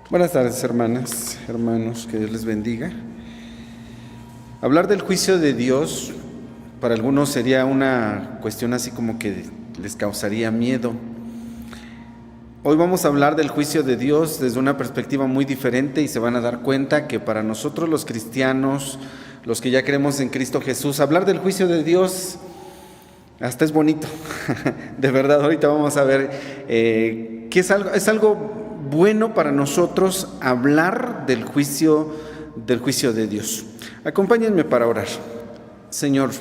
Buenas tardes, hermanas, hermanos, que Dios les bendiga. Hablar del juicio de Dios para algunos sería una cuestión así como que les causaría miedo. Hoy vamos a hablar del juicio de Dios desde una perspectiva muy diferente y se van a dar cuenta que para nosotros los cristianos, los que ya creemos en Cristo Jesús, hablar del juicio de Dios hasta es bonito. De verdad, ahorita vamos a ver que es algo bueno para nosotros hablar del juicio de Dios. Acompáñenme para orar. Señor,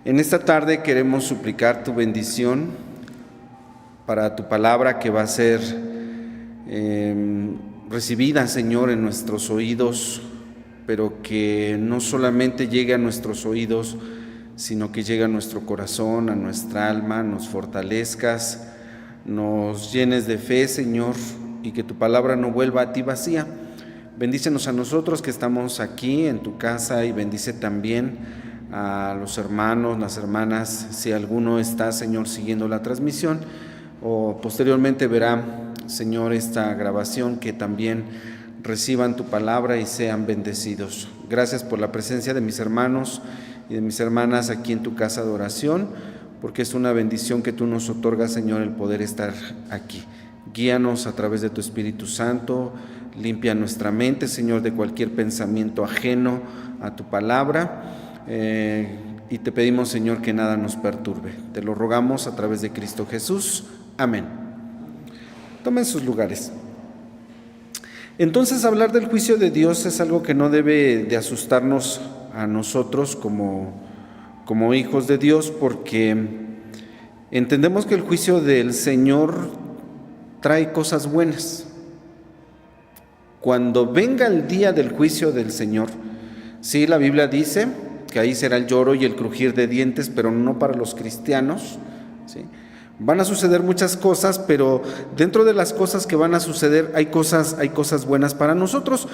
en esta tarde queremos suplicar tu bendición para tu palabra que va a ser recibida, Señor, en nuestros oídos, pero que no solamente llegue a nuestros oídos, sino que llegue a nuestro corazón, a nuestra alma, nos fortalezcas, nos llenes de fe, Señor, y que tu palabra no vuelva a ti vacía. Bendícenos a nosotros que estamos aquí en tu casa y bendice también a los hermanos, las hermanas, si alguno está, Señor, siguiendo la transmisión o posteriormente verá, Señor, esta grabación, que también reciban tu palabra y sean bendecidos. Gracias por la presencia de mis hermanos y de mis hermanas aquí en tu casa de oración, porque es una bendición que tú nos otorgas, Señor, el poder estar aquí. Guíanos a través de tu Espíritu Santo, limpia nuestra mente, Señor, de cualquier pensamiento ajeno a tu palabra, y te pedimos, Señor, que nada nos perturbe. Te lo rogamos a través de Cristo Jesús. Amén. Tomen sus lugares. Entonces, hablar del juicio de Dios es algo que no debe de asustarnos a nosotros como hijos de Dios, porque entendemos que el juicio del Señor trae cosas buenas. Cuando venga el día del juicio del Señor, sí, la Biblia dice que ahí será el lloro y el crujir de dientes, pero no para los cristianos, ¿sí? Van a suceder muchas cosas, pero dentro de las cosas que van a suceder hay cosas buenas para nosotros.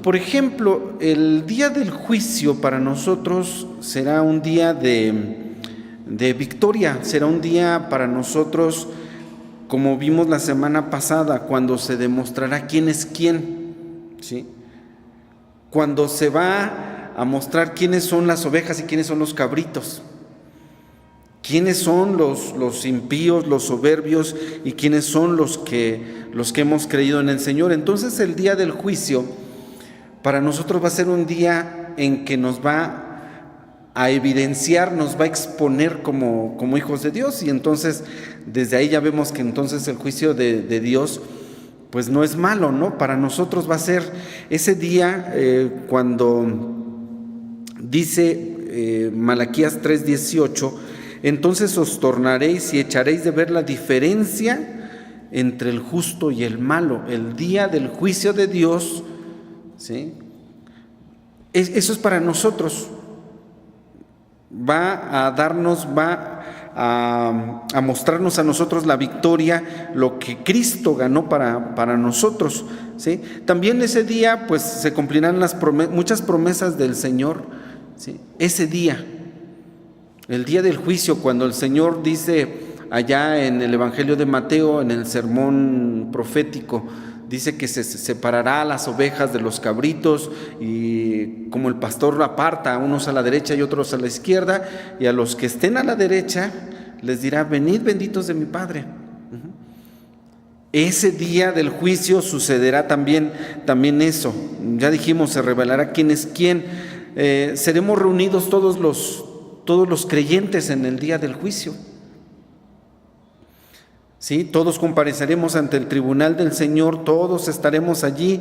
Por ejemplo, el día del juicio para nosotros será un día de victoria, será un día para nosotros, como vimos la semana pasada, cuando se demostrará quién es quién, ¿sí? Cuando se va a mostrar quiénes son las ovejas y quiénes son los cabritos, quiénes son los impíos, los soberbios, y quiénes son los que hemos creído en el Señor. Entonces el día del juicio para nosotros va a ser un día en que nos va a evidenciar, nos va a exponer como hijos de Dios, y entonces desde ahí ya vemos que entonces el juicio de Dios pues no es malo, ¿no? Para nosotros va a ser ese día cuando dice Malaquías 3:18, entonces os tornaréis y echaréis de ver la diferencia entre el justo y el malo. El día del juicio de Dios, ¿sí? Eso es para nosotros. Va a mostrarnos a nosotros la victoria, lo que Cristo ganó para nosotros, ¿sí? También ese día pues se cumplirán muchas promesas del Señor, ¿sí? Ese día, el día del juicio, cuando el Señor dice allá en el Evangelio de Mateo, en el sermón profético, dice que se separará a las ovejas de los cabritos, y como el pastor aparta a unos a la derecha y otros a la izquierda, y a los que estén a la derecha les dirá: venid benditos de mi Padre. Ese día del juicio sucederá también eso. Ya dijimos, se revelará quién es quién. Seremos reunidos todos los creyentes en el día del juicio. ¿Sí? Todos compareceremos ante el tribunal del Señor, todos estaremos allí.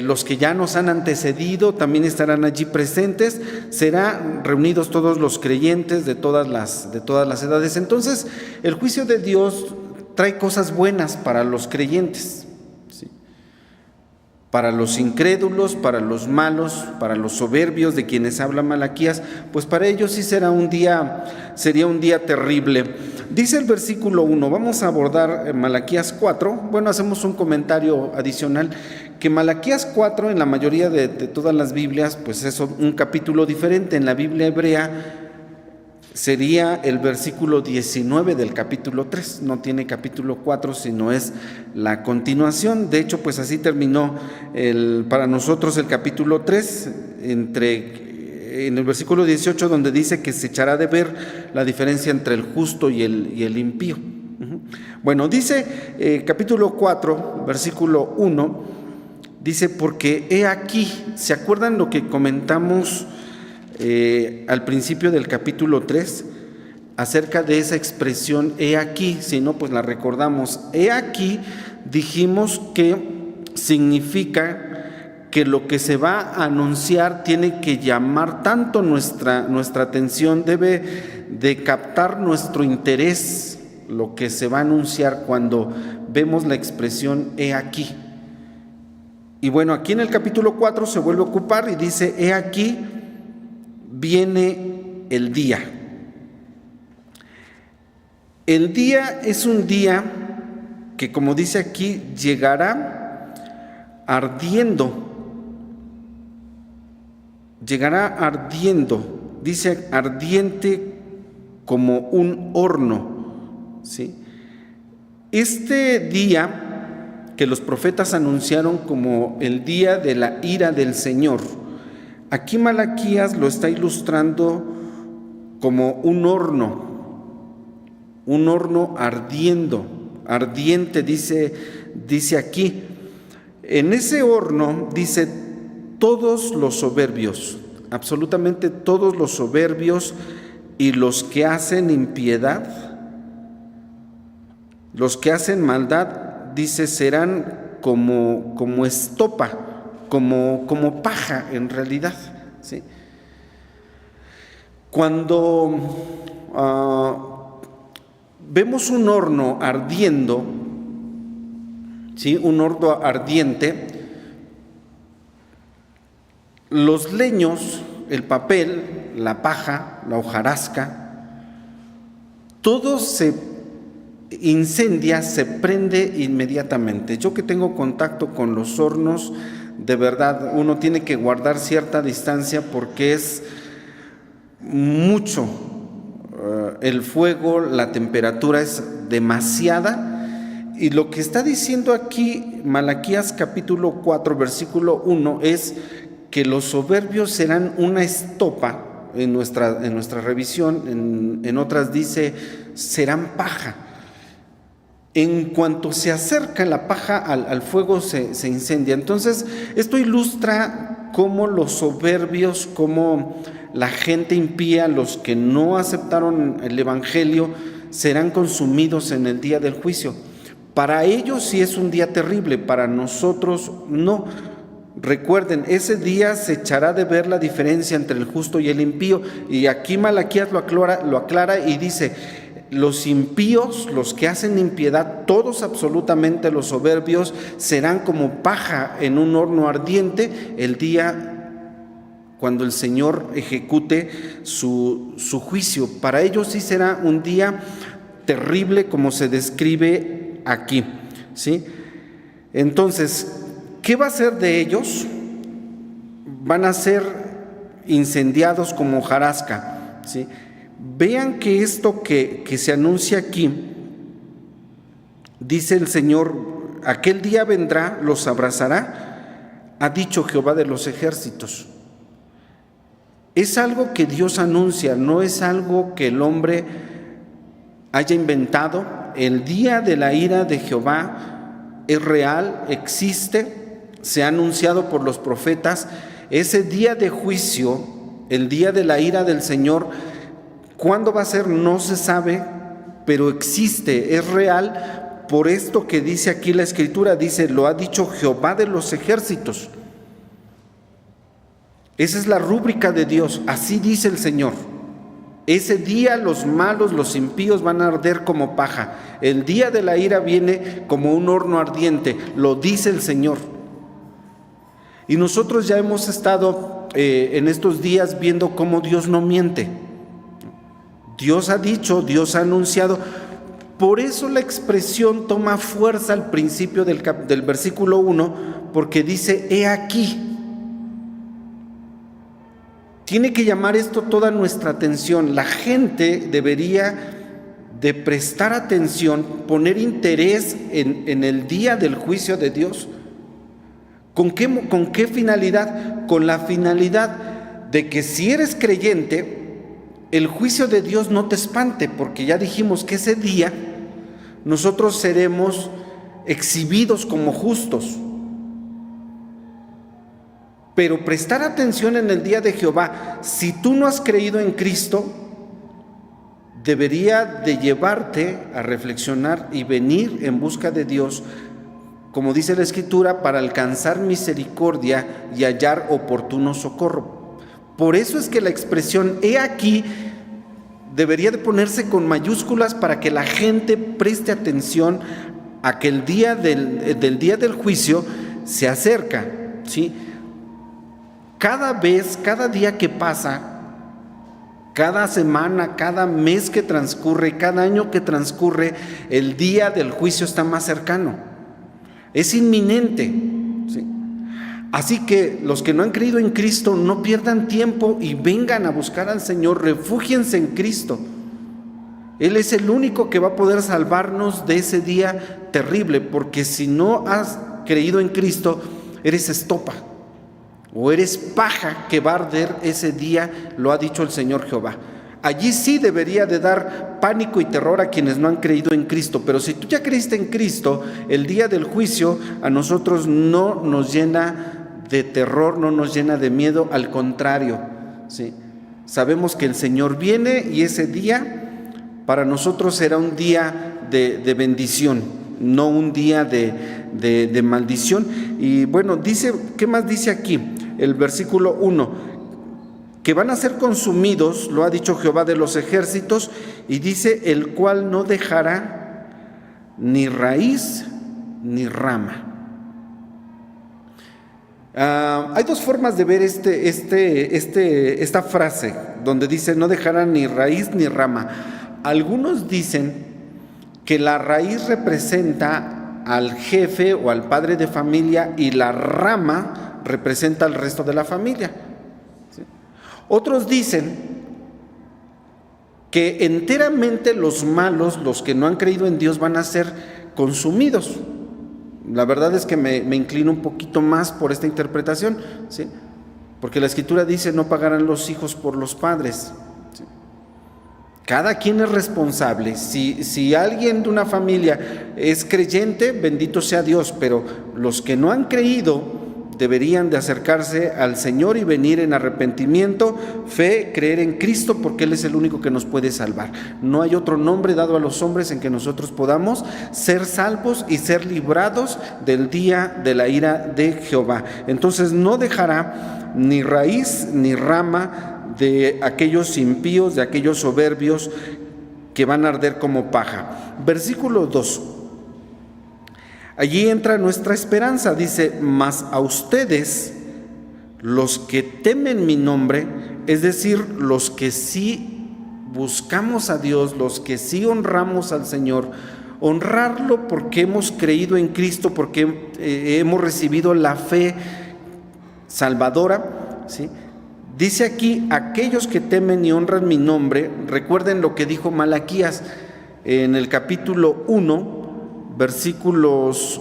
Los que ya nos han antecedido también estarán allí presentes. Serán reunidos todos los creyentes de todas las edades. Entonces, el juicio de Dios trae cosas buenas para los creyentes, ¿sí? Para los incrédulos, para los malos, para los soberbios de quienes habla Malaquías, pues para ellos sí sería un día terrible. Dice el versículo 1, vamos a abordar Malaquías 4, bueno, hacemos un comentario adicional, que Malaquías 4 en la mayoría de todas las Biblias, pues es un capítulo diferente. En la Biblia hebrea sería el versículo 19 del capítulo 3. No tiene capítulo 4, sino es la continuación. De hecho, pues así terminó para nosotros el capítulo 3, en el versículo 18, donde dice que se echará de ver la diferencia entre el justo y el impío. Bueno, dice capítulo 4, versículo 1, dice: porque he aquí. ¿Se acuerdan lo que comentamos al principio del capítulo 3 acerca de esa expresión he aquí? Si no, pues la recordamos. He aquí, dijimos que significa que lo que se va a anunciar tiene que llamar tanto nuestra atención, debe de captar nuestro interés, lo que se va a anunciar cuando vemos la expresión he aquí. Y bueno, aquí en el capítulo 4 se vuelve a ocupar y dice: he aquí, viene el día. El día es un día que, como dice aquí, llegará ardiendo. Llegará ardiendo, dice ardiente como un horno, ¿sí? Este día que los profetas anunciaron como el día de la ira del Señor, aquí Malaquías lo está ilustrando como un horno ardiente, dice aquí. En ese horno, dice, todos los soberbios, absolutamente todos los soberbios y los que hacen impiedad, los que hacen maldad, dice, serán como estopa, como paja en realidad, ¿sí? Cuando vemos un horno ardiendo, ¿sí? Un horno ardiente, los leños, el papel, la paja, la hojarasca, todo se incendia, se prende inmediatamente. Yo que tengo contacto con los hornos, de verdad, uno tiene que guardar cierta distancia porque es mucho el fuego, la temperatura es demasiada. Y lo que está diciendo aquí Malaquías capítulo 4, versículo 1 es que los soberbios serán una estopa. En nuestra revisión, en otras dice, serán paja. En cuanto se acerca la paja al fuego se incendia. Entonces, esto ilustra cómo los soberbios, cómo la gente impía, los que no aceptaron el evangelio, serán consumidos en el día del juicio. Para ellos sí es un día terrible, para nosotros no. Recuerden, ese día se echará de ver la diferencia entre el justo y el impío. Y aquí Malaquías lo aclara y dice: los impíos, los que hacen impiedad, todos absolutamente los soberbios, serán como paja en un horno ardiente el día cuando el Señor ejecute su juicio. Para ellos sí será un día terrible, como se describe aquí, ¿sí? Entonces, ¿qué va a ser de ellos? Van a ser incendiados como hojarasca, ¿sí? Vean que esto que se anuncia aquí, dice el Señor: aquel día vendrá, los abrazará, ha dicho Jehová de los ejércitos. Es algo que Dios anuncia, no es algo que el hombre haya inventado. El día de la ira de Jehová es real, existe, se ha anunciado por los profetas. Ese día de juicio, el día de la ira del Señor, ¿cuándo va a ser? No se sabe, pero existe, es real. Por esto que dice aquí la Escritura, dice: lo ha dicho Jehová de los ejércitos. Esa es la rúbrica de Dios, así dice el Señor. Ese día los malos, los impíos van a arder como paja. El día de la ira viene como un horno ardiente, lo dice el Señor. Y nosotros ya hemos estado en estos días viendo cómo Dios no miente. Dios ha dicho, Dios ha anunciado. Por eso la expresión toma fuerza al principio del versículo 1, porque dice: he aquí. Tiene que llamar esto toda nuestra atención. La gente debería de prestar atención, poner interés en el día del juicio de Dios. ¿Con qué finalidad? Con la finalidad de que si eres creyente, el juicio de Dios no te espante, porque ya dijimos que ese día nosotros seremos exhibidos como justos. Pero prestar atención en el día de Jehová, si tú no has creído en Cristo, debería de llevarte a reflexionar y venir en busca de Dios, como dice la Escritura, para alcanzar misericordia y hallar oportuno socorro. Por eso es que la expresión "he aquí" debería de ponerse con mayúsculas para que la gente preste atención a que el día del día del juicio se acerca, ¿sí? Cada día que pasa, cada semana, cada mes que transcurre, cada año que transcurre, el día del juicio está más cercano. Es inminente, ¿sí? Así que los que no han creído en Cristo, no pierdan tiempo y vengan a buscar al Señor, refúgiense en Cristo. Él es el único que va a poder salvarnos de ese día terrible, porque si no has creído en Cristo, eres estopa o eres paja que va a arder ese día, lo ha dicho el Señor Jehová. Allí sí debería de dar pánico y terror a quienes no han creído en Cristo, pero si tú ya creíste en Cristo, el día del juicio a nosotros no nos llena de terror, no nos llena de miedo, al contrario, ¿sí? Sabemos que el Señor viene y ese día para nosotros será un día de bendición, no un día de maldición. Y bueno, dice, ¿qué más dice aquí? El versículo 1, que van a ser consumidos, lo ha dicho Jehová de los ejércitos, y dice, el cual no dejará ni raíz ni rama. Hay dos formas de ver esta frase, donde dice no dejará ni raíz ni rama. Algunos dicen que la raíz representa al jefe o al padre de familia y la rama representa al resto de la familia. ¿Sí? Otros dicen que enteramente los malos, los que no han creído en Dios, van a ser consumidos. La verdad es que me inclino un poquito más por esta interpretación, ¿sí? Porque la Escritura dice no pagarán los hijos por los padres. ¿Sí? Cada quien es responsable. Si alguien de una familia es creyente, bendito sea Dios, pero los que no han creído deberían de acercarse al Señor y venir en arrepentimiento, fe, creer en Cristo, porque Él es el único que nos puede salvar. No hay otro nombre dado a los hombres en que nosotros podamos ser salvos y ser librados del día de la ira de Jehová. Entonces no dejará ni raíz ni rama de aquellos impíos, de aquellos soberbios que van a arder como paja. Versículo 2. Allí entra nuestra esperanza, dice, mas a ustedes, los que temen mi nombre, es decir, los que sí buscamos a Dios, los que sí honramos al Señor, honrarlo porque hemos creído en Cristo, porque hemos recibido la fe salvadora, ¿sí? Dice aquí, aquellos que temen y honran mi nombre, recuerden lo que dijo Malaquías en el capítulo 1, versículos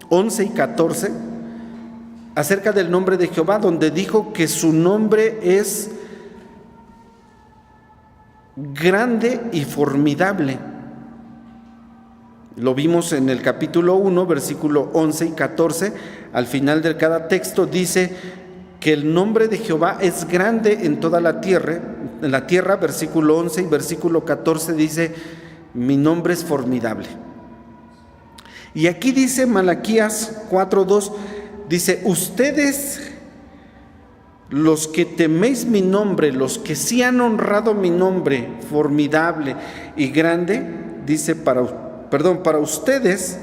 11 y 14, acerca del nombre de Jehová, donde dijo que su nombre es grande y formidable. Lo vimos en el capítulo 1, versículo 11 y 14, al final de cada texto dice que el nombre de Jehová es grande en toda la tierra, versículo 11 y versículo 14 dice, mi nombre es formidable. Y aquí dice Malaquías 4:2, dice, ustedes, los que teméis mi nombre, los que sí han honrado mi nombre formidable y grande, dice, para ustedes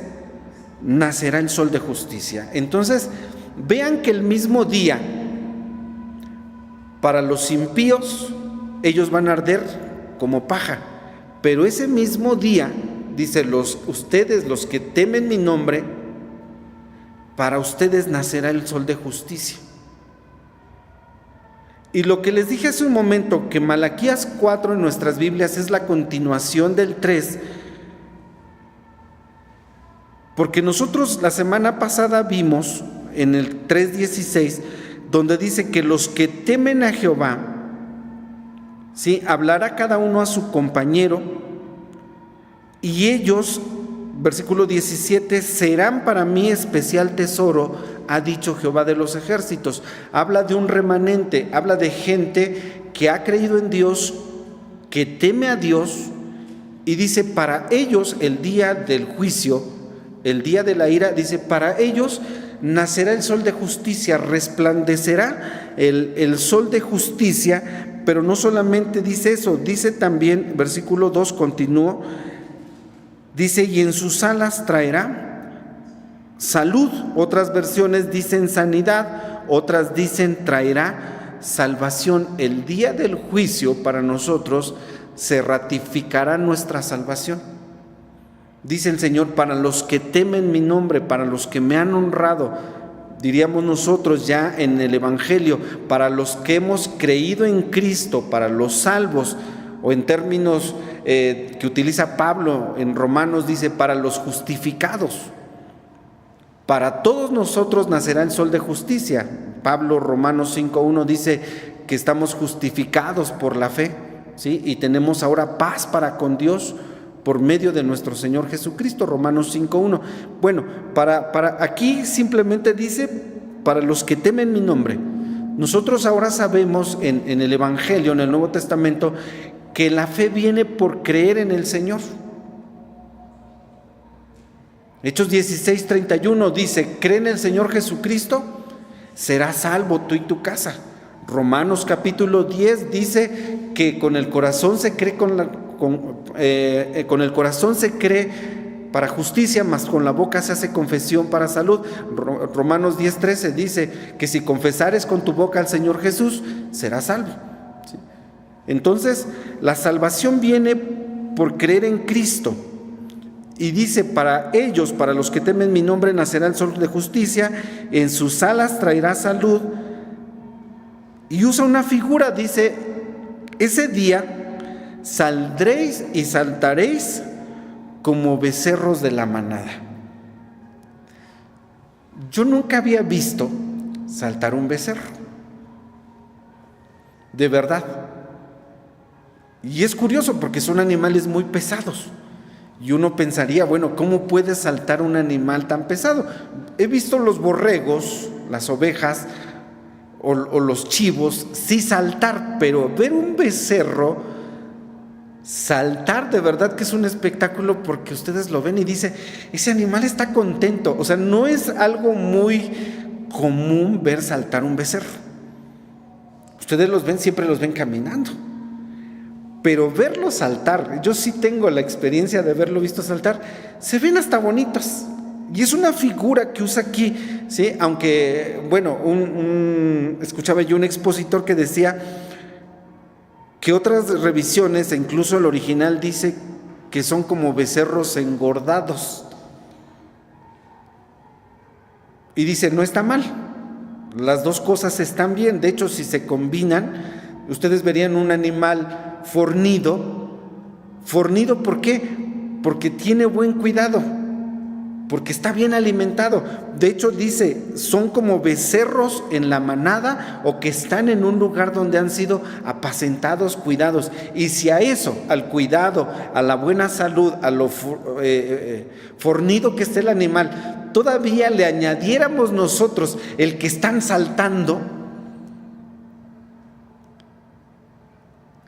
nacerá el sol de justicia. Entonces, vean que el mismo día, para los impíos, ellos van a arder como paja. Pero ese mismo día, dice, ustedes, los que temen mi nombre, para ustedes nacerá el sol de justicia. Y lo que les dije hace un momento, que Malaquías 4 en nuestras Biblias es la continuación del 3, porque nosotros la semana pasada vimos en el 3:16, donde dice que los que temen a Jehová, ¿sí?, hablará cada uno a su compañero, y ellos, versículo 17, serán para mí especial tesoro, ha dicho Jehová de los ejércitos. Habla de un remanente, habla de gente que ha creído en Dios, que teme a Dios, y dice, para ellos el día del juicio, el día de la ira, dice, para ellos nacerá el sol de justicia, resplandecerá el sol de justicia. Pero no solamente dice eso, dice también, versículo 2, continuó, dice, y en sus alas traerá salud. Otras versiones dicen sanidad, otras dicen traerá salvación. El día del juicio para nosotros se ratificará nuestra salvación. Dice el Señor, para los que temen mi nombre, para los que me han honrado, diríamos nosotros ya en el Evangelio, para los que hemos creído en Cristo, para los salvos, o en términos que utiliza Pablo en Romanos, dice, para los justificados. Para todos nosotros nacerá el sol de justicia. Pablo, Romanos 5:1, dice que estamos justificados por la fe, ¿sí? Y tenemos ahora paz para con Dios por medio de nuestro Señor Jesucristo, Romanos 5:1. Bueno, para aquí simplemente dice, para los que temen mi nombre. Nosotros ahora sabemos en el Evangelio, en el Nuevo Testamento, que la fe viene por creer en el Señor. Hechos 16:31 dice, cree en el Señor Jesucristo, serás salvo tú y tu casa. Romanos capítulo 10 dice que con el corazón se cree con el corazón se cree para justicia, mas con la boca se hace confesión para salud. Romanos 10:13 dice que si confesares con tu boca al Señor Jesús, serás salvo. ¿Sí? Entonces, la salvación viene por creer en Cristo. Y dice, para ellos, para los que temen mi nombre, nacerá el sol de justicia, en sus alas traerá salud. Y usa una figura, dice, ese día saldréis y saltaréis como becerros de la manada. Yo nunca había visto saltar un becerro, de verdad. Y es curioso porque son animales muy pesados. Y uno pensaría, bueno, ¿cómo puede saltar un animal tan pesado? He visto los borregos, las ovejas o los chivos sí saltar, pero ver un becerro saltar, de verdad que es un espectáculo, porque ustedes lo ven y dice, ese animal está contento. O sea, no es algo muy común ver saltar un becerro. Ustedes los ven, siempre los ven caminando. Pero verlo saltar, yo sí tengo la experiencia de haberlo visto saltar, se ven hasta bonitos. Y es una figura que usa aquí, ¿sí? Aunque, bueno, escuchaba yo un expositor que decía que otras revisiones, e incluso el original, dice que son como becerros engordados. Y dice, no está mal, las dos cosas están bien. De hecho, si se combinan, ustedes verían un animal fornido. ¿Fornido por qué? Porque tiene buen cuidado, porque está bien alimentado. De hecho dice, son como becerros en la manada, o que están en un lugar donde han sido apacentados, cuidados. Y si a eso, al cuidado, a la buena salud, a lo fornido que esté el animal, todavía le añadiéramos nosotros el que están saltando,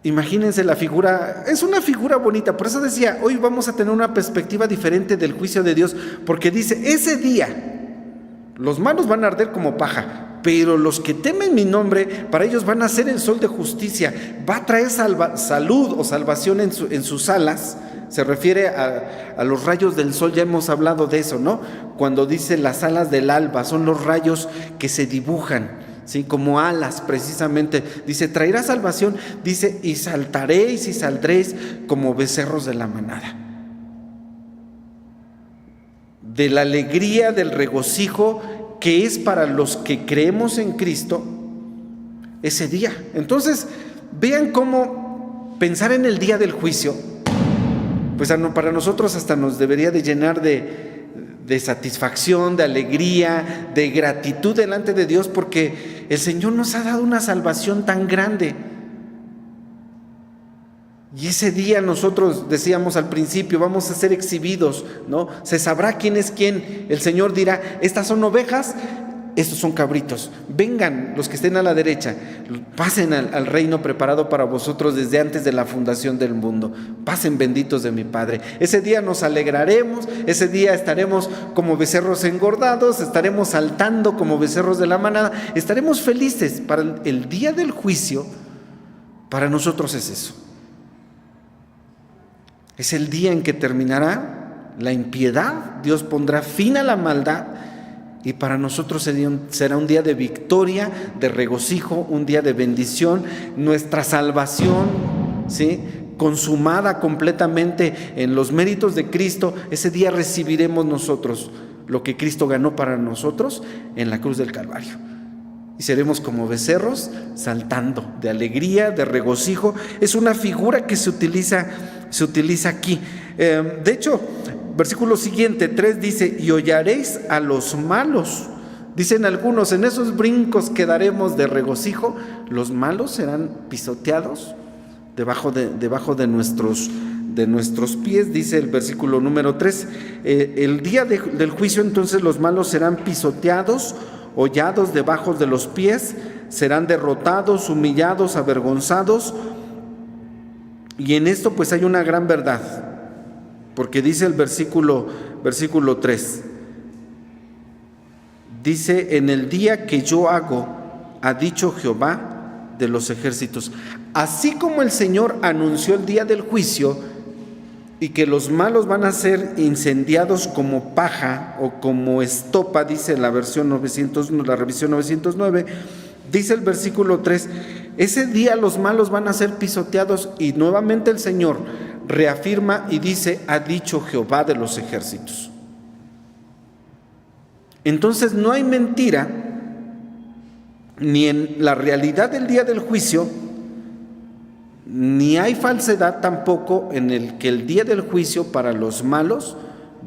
imagínense la figura. Es una figura bonita. Por eso decía, hoy vamos a tener una perspectiva diferente del juicio de Dios, porque dice, ese día los malos van a arder como paja, pero los que temen mi nombre, para ellos van a ser el sol de justicia. Va a traer salud o salvación en sus alas. Se refiere a los rayos del sol. Ya hemos hablado de eso, ¿no? Cuando dice las alas del alba, son los rayos que se dibujan, ¿sí? Como alas, precisamente. Dice, traerá salvación, dice, y saltaréis y saldréis como becerros de la manada. De la alegría, del regocijo que es para los que creemos en Cristo, ese día. Entonces, vean cómo pensar en el día del juicio, pues para nosotros hasta nos debería de llenar de satisfacción, de alegría, de gratitud delante de Dios, porque el Señor nos ha dado una salvación tan grande. Y ese día nosotros decíamos al principio, vamos a ser exhibidos, ¿no? Se sabrá quién es quién. El Señor dirá, estas son ovejas, estos son cabritos. Vengan los que estén a la derecha, pasen al reino preparado para vosotros desde antes de la fundación del mundo. Pasen benditos de mi Padre. Ese día nos alegraremos, ese día estaremos como becerros engordados, estaremos saltando como becerros de la manada, estaremos felices. Para el día del juicio, para nosotros es eso. Es el día en que terminará la impiedad, Dios pondrá fin a la maldad, y para nosotros será un día de victoria, de regocijo, un día de bendición, nuestra salvación, ¿sí?, consumada completamente en los méritos de Cristo. Ese día recibiremos nosotros lo que Cristo ganó para nosotros en la cruz del Calvario. Y seremos como becerros saltando de alegría, de regocijo. Es una figura que se utiliza aquí. De hecho, versículo siguiente, 3 dice, y hollaréis a los malos. Dicen algunos, en esos brincos que daremos de regocijo, los malos serán pisoteados debajo de nuestros pies, dice el versículo número 3. El día del juicio, entonces, los malos serán pisoteados, hollados debajo de los pies, serán derrotados, humillados, avergonzados. Y en esto pues hay una gran verdad, porque dice el versículo 3, dice, en el día que yo hago, ha dicho Jehová de los ejércitos. Así como el Señor anunció el día del juicio y que los malos van a ser incendiados como paja o como estopa, dice la revisión 909, dice el versículo 3, ese día los malos van a ser pisoteados, y nuevamente el Señor reafirma y dice, ha dicho Jehová de los ejércitos. Entonces no hay mentira ni en la realidad del día del juicio, ni hay falsedad tampoco en el que el día del juicio para los malos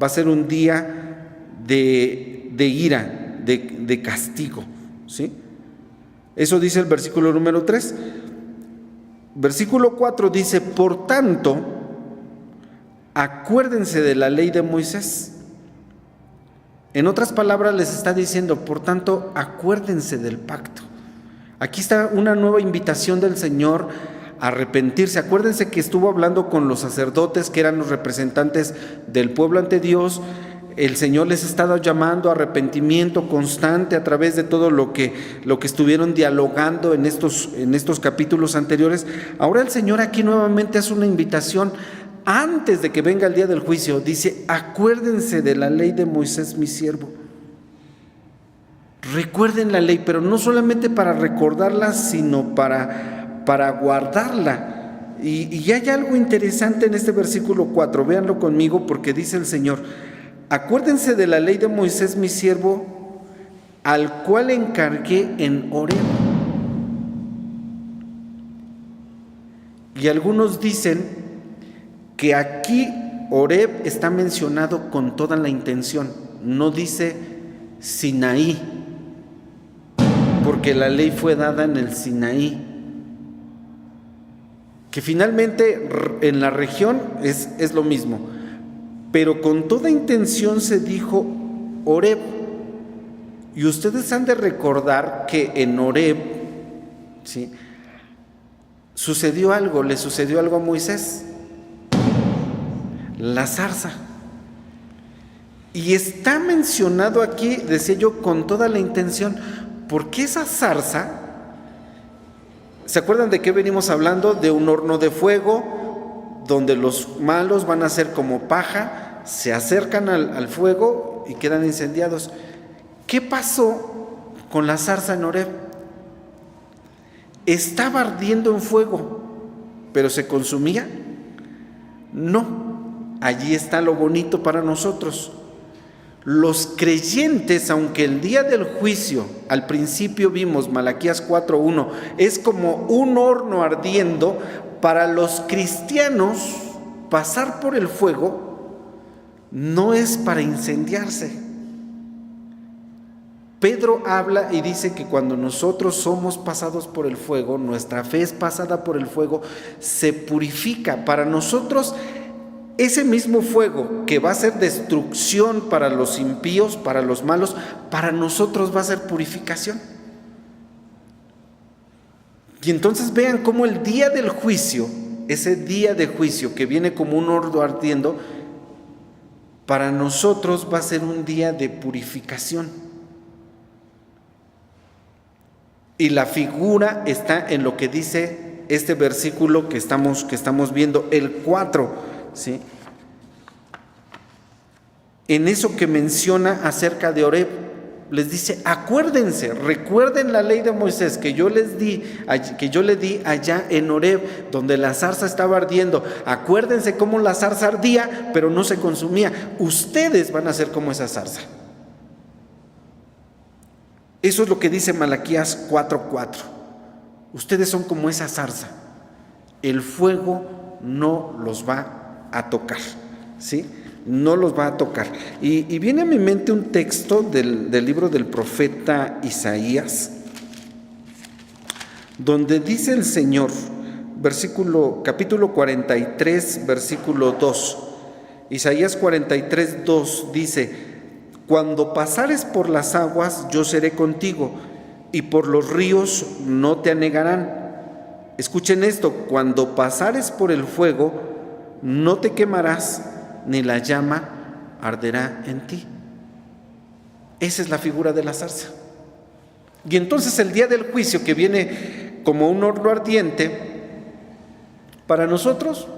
va a ser un día de ira, de castigo, ¿sí? Eso dice el versículo número 3. Versículo 4 dice, por tanto, acuérdense de la ley de Moisés. En otras palabras les está diciendo, por tanto, acuérdense del pacto. Aquí está una nueva invitación del Señor a arrepentirse. Acuérdense que estuvo hablando con los sacerdotes, que eran los representantes del pueblo ante Dios. El Señor les ha estado llamando a arrepentimiento constante a través de todo lo que estuvieron dialogando en estos capítulos anteriores. Ahora el Señor aquí nuevamente hace una invitación antes de que venga el día del juicio. Dice, acuérdense de la ley de Moisés, mi siervo. Recuerden la ley, pero no solamente para recordarla, sino para guardarla. Y hay algo interesante en este versículo 4, véanlo conmigo, porque dice el Señor, acuérdense de la ley de Moisés, mi siervo, al cual encargué en Horeb. Y algunos dicen que aquí Horeb está mencionado con toda la intención, no dice Sinaí, porque la ley fue dada en el Sinaí, que finalmente en la región es lo mismo, pero con toda intención se dijo Horeb. Y ustedes han de recordar que en Horeb, ¿sí?, le sucedió algo a Moisés, la zarza. Y está mencionado aquí, decía yo, con toda la intención, porque esa zarza, ¿se acuerdan de qué venimos hablando? De un horno de fuego, donde los malos van a ser como paja, se acercan al fuego y quedan incendiados. ¿Qué pasó con la zarza en Horeb? ¿Estaba ardiendo en fuego, pero se consumía? No. Allí está lo bonito para nosotros. Los creyentes, aunque el día del juicio, al principio vimos Malaquías 4:1, es como un horno ardiendo, para los cristianos pasar por el fuego no es para incendiarse. Pedro habla y dice que cuando nosotros somos pasados por el fuego, nuestra fe es pasada por el fuego, se purifica. Para nosotros, ese mismo fuego que va a ser destrucción para los impíos, para los malos, para nosotros va a ser purificación. Y entonces vean cómo el día del juicio, ese día de juicio que viene como un horno ardiendo, para nosotros va a ser un día de purificación. Y la figura está en lo que dice este versículo que estamos viendo, el 4, ¿sí? En eso que menciona acerca de Horeb, les dice: acuérdense, recuerden la ley de Moisés que yo le di allá en Horeb, donde la zarza estaba ardiendo. Acuérdense cómo la zarza ardía, pero no se consumía. Ustedes van a ser como esa zarza. Eso es lo que dice Malaquías 4:4. Ustedes son como esa zarza. El fuego no los va a tocar, ¿sí? No los va a tocar. Y viene a mi mente un texto del libro del profeta Isaías, donde dice el Señor, capítulo 43, versículo 2. Isaías 43:2 dice: cuando pasares por las aguas, yo seré contigo, y por los ríos no te anegarán. Escuchen esto: cuando pasares por el fuego, no te quemarás, ni la llama arderá en ti. Esa es la figura de la zarza. Y entonces el día del juicio, que viene como un horno ardiente, para nosotros,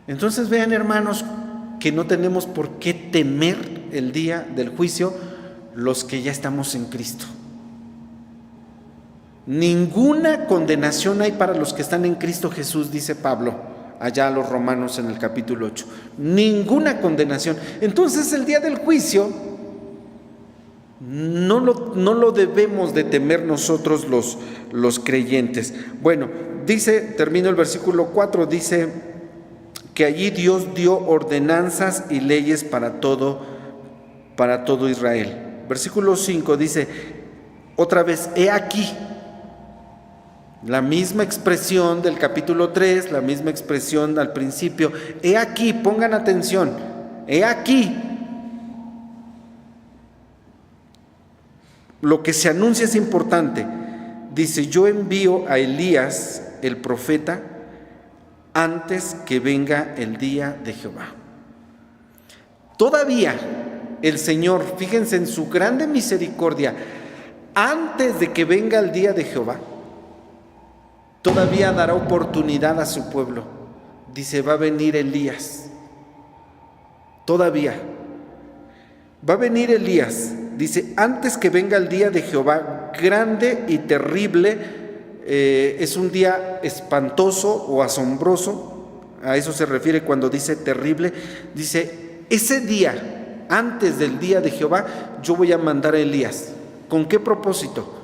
entonces vean, hermanos, que no tenemos por qué temer el día del juicio los que ya estamos en Cristo. Ninguna condenación hay para los que están en Cristo Jesús, dice Pablo allá a los Romanos en el capítulo 8. Ninguna condenación. Entonces el día del juicio no lo debemos de temer nosotros los creyentes. Bueno, termino el versículo 4, dice que allí Dios dio ordenanzas y leyes para todo Israel. Versículo 5 dice otra vez: he aquí. La misma expresión del capítulo 3, la misma expresión al principio. He aquí, pongan atención, he aquí. Lo que se anuncia es importante. Dice: yo envío a Elías, el profeta, antes que venga el día de Jehová. Todavía el Señor, fíjense en su grande misericordia, antes de que venga el día de Jehová, todavía dará oportunidad a su pueblo. Dice: va a venir Elías. Todavía va a venir Elías. Dice: antes que venga el día de Jehová, grande y terrible. Es un día espantoso o asombroso. A eso se refiere cuando dice terrible. Dice: ese día, antes del día de Jehová, yo voy a mandar a Elías. ¿Con qué propósito?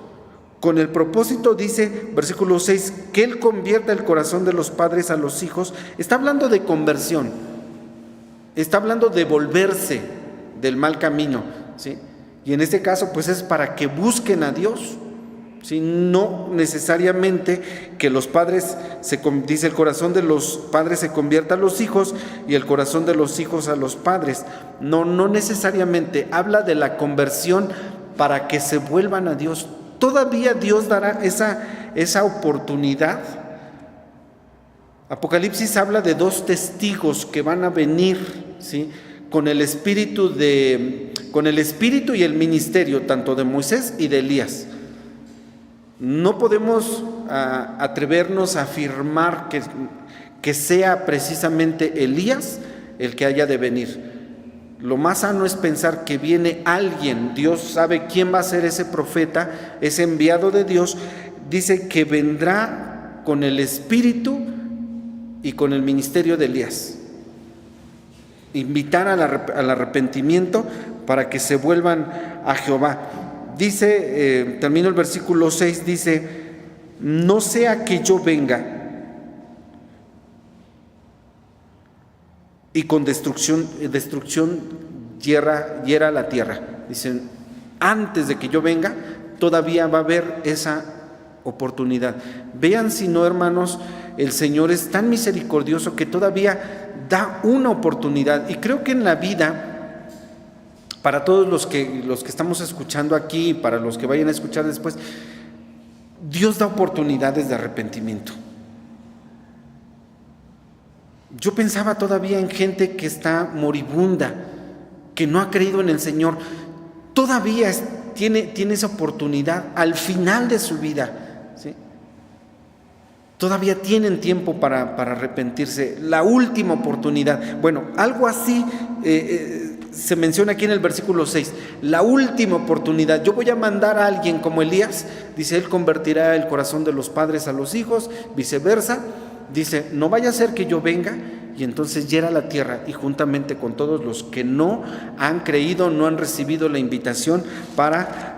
Con el propósito, dice versículo 6, que él convierta el corazón de los padres a los hijos. Está hablando de conversión, está hablando de volverse del mal camino, ¿sí? Y en este caso pues es para que busquen a Dios, ¿sí? No necesariamente que los padres, dice, el corazón de los padres se convierta a los hijos y el corazón de los hijos a los padres. No necesariamente, habla de la conversión para que se vuelvan a Dios. Todavía Dios dará esa oportunidad. Apocalipsis habla de 2 testigos que van a venir, ¿sí? Con el espíritu y el ministerio, tanto de Moisés y de Elías. No podemos atrevernos a afirmar que sea precisamente Elías el que haya de venir. Lo más sano es pensar que viene alguien. Dios sabe quién va a ser ese profeta, ese enviado de Dios. Dice que vendrá con el espíritu y con el ministerio de Elías. invitar al arrepentimiento para que se vuelvan a Jehová. Dice, termino el versículo 6, dice: no sea que yo venga y con destrucción hiera la tierra. Dicen, antes de que yo venga, todavía va a haber esa oportunidad. Vean si no, hermanos, el Señor es tan misericordioso que todavía da una oportunidad. Y creo que en la vida, para todos los que estamos escuchando aquí y para los que vayan a escuchar después, Dios da oportunidades de arrepentimiento. Yo pensaba todavía en gente que está moribunda, que no ha creído en el Señor. Todavía tiene esa oportunidad al final de su vida, ¿sí? Todavía tienen tiempo para arrepentirse, la última oportunidad. Bueno, algo así se menciona aquí en el versículo 6, la última oportunidad. Yo voy a mandar a alguien como Elías, dice, él convertirá el corazón de los padres a los hijos, viceversa. Dice, no vaya a ser que yo venga y entonces hiera la tierra, y juntamente con todos los que no han creído, no han recibido la invitación para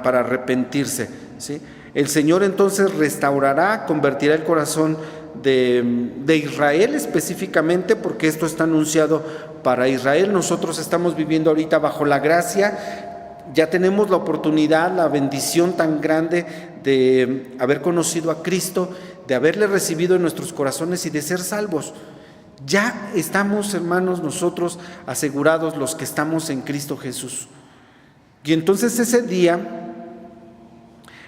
arrepentirse, ¿sí? El Señor entonces restaurará, convertirá el corazón de Israel específicamente, porque esto está anunciado para Israel. Nosotros estamos viviendo ahorita bajo la gracia, ya tenemos la oportunidad, la bendición tan grande de haber conocido a Cristo, de haberle recibido en nuestros corazones y de ser salvos. Ya estamos, hermanos, nosotros asegurados, los que estamos en Cristo Jesús. Y entonces ese día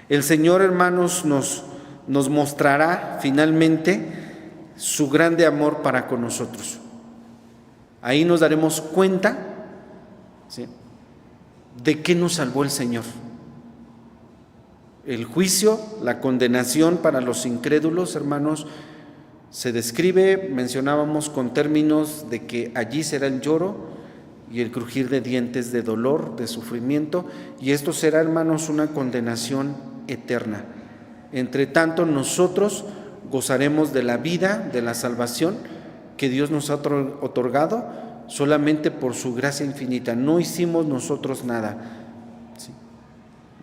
el Señor, hermanos, nos mostrará finalmente su grande amor para con nosotros. Ahí nos daremos cuenta, ¿sí?, de qué nos salvó el Señor. El juicio, la condenación para los incrédulos, hermanos, se describe, mencionábamos, con términos de que allí será el lloro y el crujir de dientes, de dolor, de sufrimiento, y esto será, hermanos, una condenación eterna. Entre tanto, nosotros gozaremos de la vida, de la salvación que Dios nos ha otorgado solamente por su gracia infinita. No hicimos nosotros nada, ¿sí?,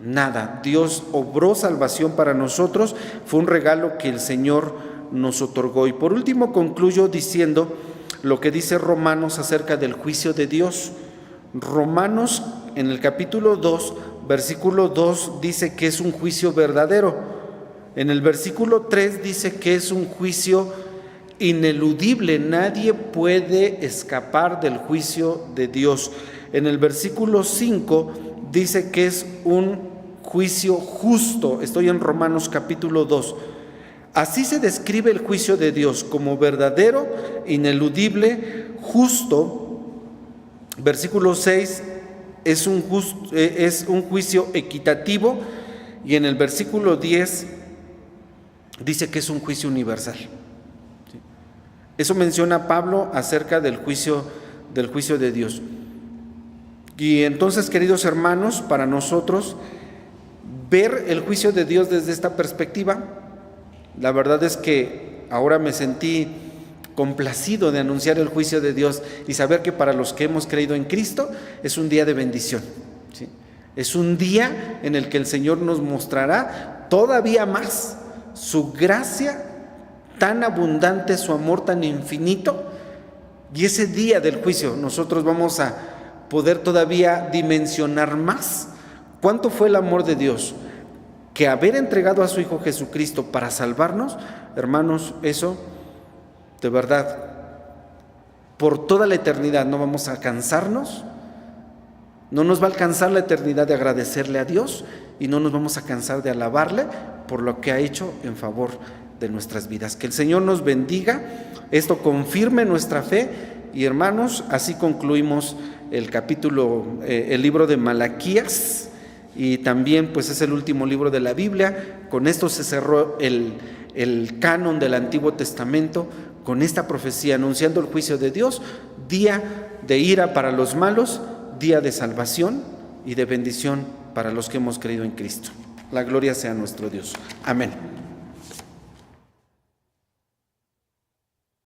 nada. Dios obró salvación para nosotros, fue un regalo que el Señor nos otorgó. Y por último concluyo diciendo lo que dice Romanos acerca del juicio de Dios. Romanos, en el capítulo 2, versículo 2, dice que es un juicio verdadero. En el versículo 3 dice que es un juicio ineludible, nadie puede escapar del juicio de Dios. En el versículo 5 dice que es un juicio justo. Estoy en Romanos capítulo 2. Así se describe el juicio de Dios, como verdadero, ineludible, justo. Versículo 6 es un juicio equitativo, y en el versículo 10 dice que es un juicio universal. Eso menciona Pablo acerca del juicio de Dios. Y entonces, queridos hermanos, para nosotros ver el juicio de Dios desde esta perspectiva, la verdad es que ahora me sentí complacido de anunciar el juicio de Dios y saber que para los que hemos creído en Cristo es un día de bendición, ¿sí? Es un día en el que el Señor nos mostrará todavía más su gracia tan abundante, su amor tan infinito, y ese día del juicio nosotros vamos a poder todavía dimensionar más cuánto fue el amor de Dios, que haber entregado a su Hijo Jesucristo para salvarnos, hermanos, eso de verdad, por toda la eternidad no vamos a cansarnos, no nos va a alcanzar la eternidad de agradecerle a Dios, y no nos vamos a cansar de alabarle por lo que ha hecho en favor de nuestras vidas. Que el Señor nos bendiga, esto confirme nuestra fe, y hermanos, así concluimos el libro de Malaquías, y también pues es el último libro de la Biblia. Con esto se cerró el canon del Antiguo Testamento, con esta profecía anunciando el juicio de Dios, día de ira para los malos, día de salvación y de bendición para los que hemos creído en Cristo. La gloria sea a nuestro Dios. Amén.